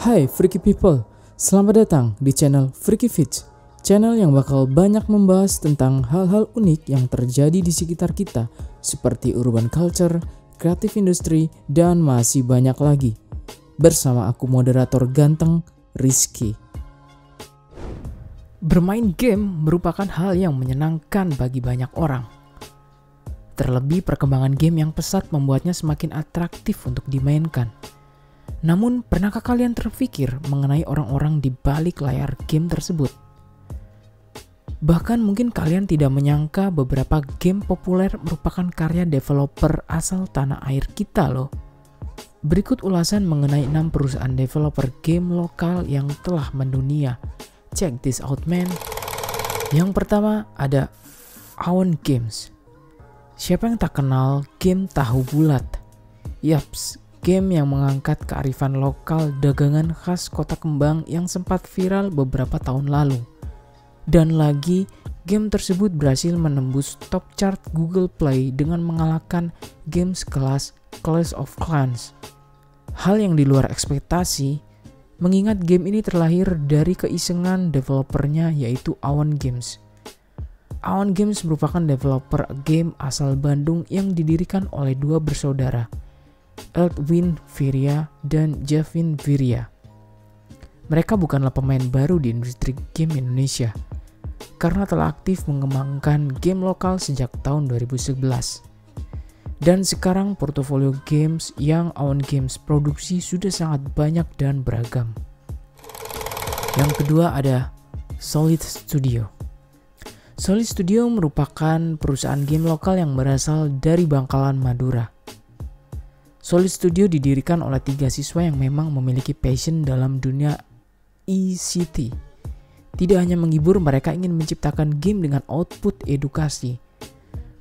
Hai Freaky People, selamat datang di channel Freaky Fits, channel yang bakal banyak membahas tentang hal-hal unik yang terjadi di sekitar kita seperti urban culture, creative industry, dan masih banyak lagi. Bersama aku moderator ganteng, Rizky. Bermain game merupakan hal yang menyenangkan bagi banyak orang. Terlebih perkembangan game yang pesat membuatnya semakin atraktif untuk dimainkan. Namun, pernahkah kalian terpikir mengenai orang-orang di balik layar game tersebut? Bahkan mungkin kalian tidak menyangka beberapa game populer merupakan karya developer asal tanah air kita loh. Berikut ulasan mengenai 6 perusahaan developer game lokal yang telah mendunia. Check this out man. Yang pertama ada Awan Games. Siapa yang tak kenal game tahu bulat? Yaps, game yang mengangkat kearifan lokal dagangan khas Kota Kembang yang sempat viral beberapa tahun lalu. Dan lagi, game tersebut berhasil menembus top chart Google Play dengan mengalahkan games kelas Clash of Clans. Hal yang di luar ekspektasi, mengingat game ini terlahir dari keisengan developernya yaitu Awan Games. Awan Games merupakan developer game asal Bandung yang didirikan oleh dua bersaudara, Edwin Viria dan Javin Viria. Mereka bukanlah pemain baru di industri game Indonesia, karena telah aktif mengembangkan game lokal sejak tahun 2011. Dan sekarang portofolio games yang Awan Games produksi sudah sangat banyak dan beragam. Yang kedua ada Solid Studio. Solid Studio merupakan perusahaan game lokal yang berasal dari Bangkalan, Madura. Solid Studio didirikan oleh 3 siswa yang memang memiliki passion dalam dunia ICT. Tidak hanya menghibur, mereka ingin menciptakan game dengan output edukasi.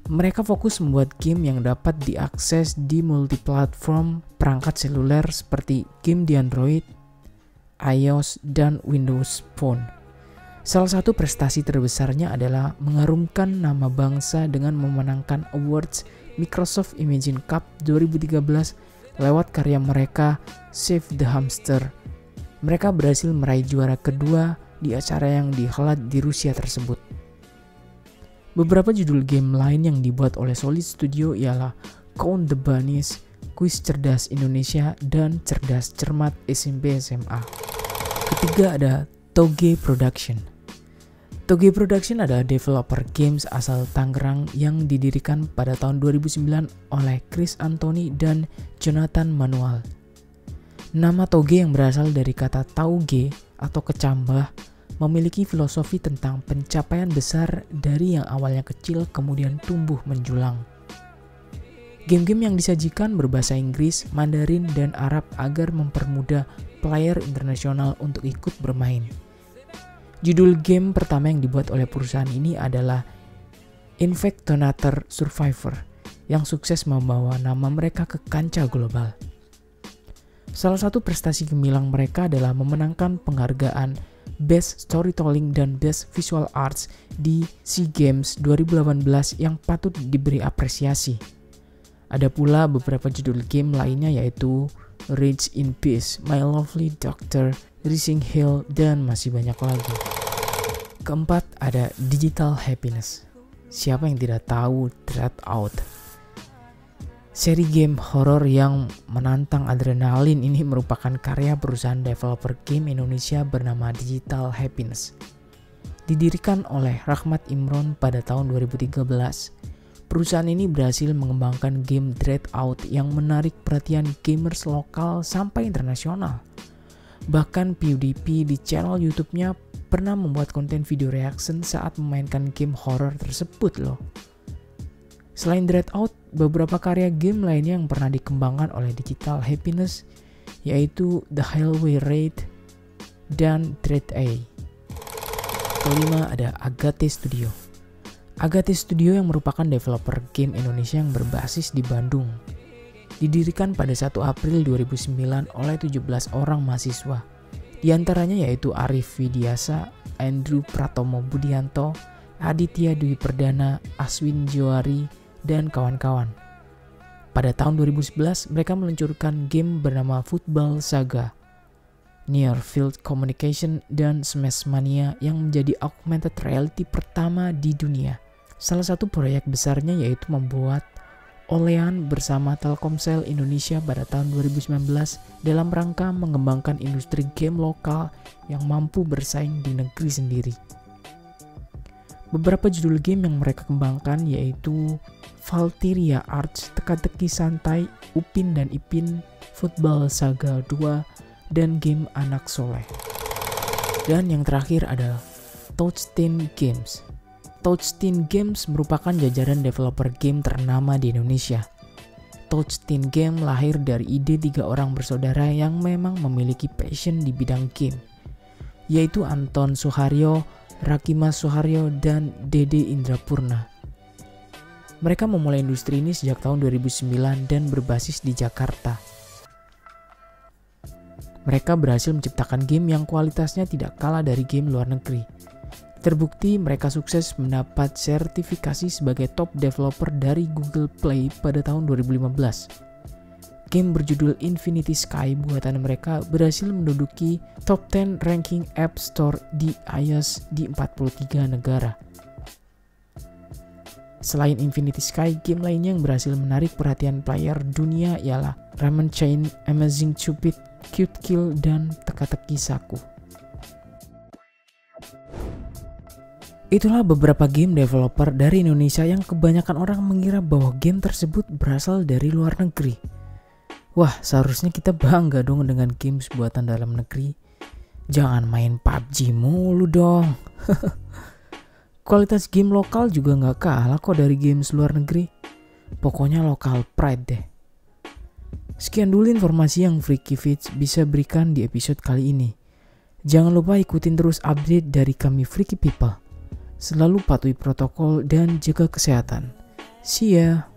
Mereka fokus membuat game yang dapat diakses di multiplatform perangkat seluler seperti game di Android, iOS, dan Windows Phone. Salah satu prestasi terbesarnya adalah mengharumkan nama bangsa dengan memenangkan awards Microsoft Imagine Cup 2013 lewat karya mereka Save the Hamster. Mereka berhasil meraih juara kedua di acara yang dihelat di Rusia tersebut. Beberapa judul game lain yang dibuat oleh Solid Studio ialah Count the Bunnies, Kuis Cerdas Indonesia, dan Cerdas Cermat SMP SMA. Ketiga ada Toge Production. Toge Production adalah developer games asal Tangerang yang didirikan pada tahun 2009 oleh Chris Anthony dan Jonathan Manual. Nama Toge yang berasal dari kata tauge atau kecambah memiliki filosofi tentang pencapaian besar dari yang awalnya kecil kemudian tumbuh menjulang. Game-game yang disajikan berbahasa Inggris, Mandarin, dan Arab agar mempermudah player internasional untuk ikut bermain. Judul game pertama yang dibuat oleh perusahaan ini adalah Infectonator Survivor yang sukses membawa nama mereka ke kancah global. Salah satu prestasi gemilang mereka adalah memenangkan penghargaan Best Storytelling dan Best Visual Arts di SEA Games 2018 yang patut diberi apresiasi. Ada pula beberapa judul game lainnya yaitu Rage in Peace, My Lovely Doctor, Rising Hill, dan masih banyak lagi. Keempat ada Digital Happiness. Siapa yang tidak tahu Dread Out? Seri game horor yang menantang adrenalin ini merupakan karya perusahaan developer game Indonesia bernama Digital Happiness. Didirikan oleh Rahmat Imron pada tahun 2013, perusahaan ini berhasil mengembangkan game Dread Out yang menarik perhatian gamers lokal sampai internasional. Bahkan PewDiePie di channel YouTube-nya pernah membuat konten video reaction saat memainkan game horror tersebut loh. Selain Dread Out, beberapa karya game lainnya yang pernah dikembangkan oleh Digital Happiness yaitu The Hellway Raid dan Dread A. Kelima ada Agate Studio. Agate Studio yang merupakan developer game Indonesia yang berbasis di Bandung. Didirikan pada 1 April 2009 oleh 17 orang mahasiswa. Di antaranya yaitu Arif Widiasa, Andrew Pratomo Budianto, Aditya Dwi Perdana, Aswin Johari, dan kawan-kawan. Pada tahun 2011, mereka meluncurkan game bernama Football Saga. Near Field Communication, dan Smashmania yang menjadi augmented reality pertama di dunia. Salah satu proyek besarnya yaitu membuat Olean bersama Telkomsel Indonesia pada tahun 2019 dalam rangka mengembangkan industri game lokal yang mampu bersaing di negeri sendiri. Beberapa judul game yang mereka kembangkan yaitu Valkyria Arts, Teka-teki Santai, Upin dan Ipin, Football Saga 2, dan game Anak Soleh. Dan yang terakhir adalah Touchstone Games. Touchstone Games merupakan jajaran developer game ternama di Indonesia. Touchstone Game lahir dari ide 3 orang bersaudara yang memang memiliki passion di bidang game, yaitu Anton Suharyo, Rakima Suharyo, dan Dede Indrapurna. Mereka memulai industri ini sejak tahun 2009 dan berbasis di Jakarta. Mereka berhasil menciptakan game yang kualitasnya tidak kalah dari game luar negeri. Terbukti mereka sukses mendapat sertifikasi sebagai top developer dari Google Play pada tahun 2015. Game berjudul Infinity Sky buatan mereka berhasil menduduki top 10 ranking App Store di iOS di 43 negara. Selain Infinity Sky, game lainnya yang berhasil menarik perhatian player dunia ialah Ramen Chain, Amazing Cupid, Cute Kill, dan Teka-teki Saku. Itulah beberapa game developer dari Indonesia yang kebanyakan orang mengira bahwa game tersebut berasal dari luar negeri. Wah, seharusnya kita bangga dong dengan games buatan dalam negeri. Jangan main PUBG mulu dong. Kualitas game lokal juga nggak kalah kok dari games luar negeri. Pokoknya lokal pride deh. Sekian dulu informasi yang Freaky Fits bisa berikan di episode kali ini. Jangan lupa ikutin terus update dari kami Freaky People. Selalu patuhi protokol dan jaga kesehatan. See ya!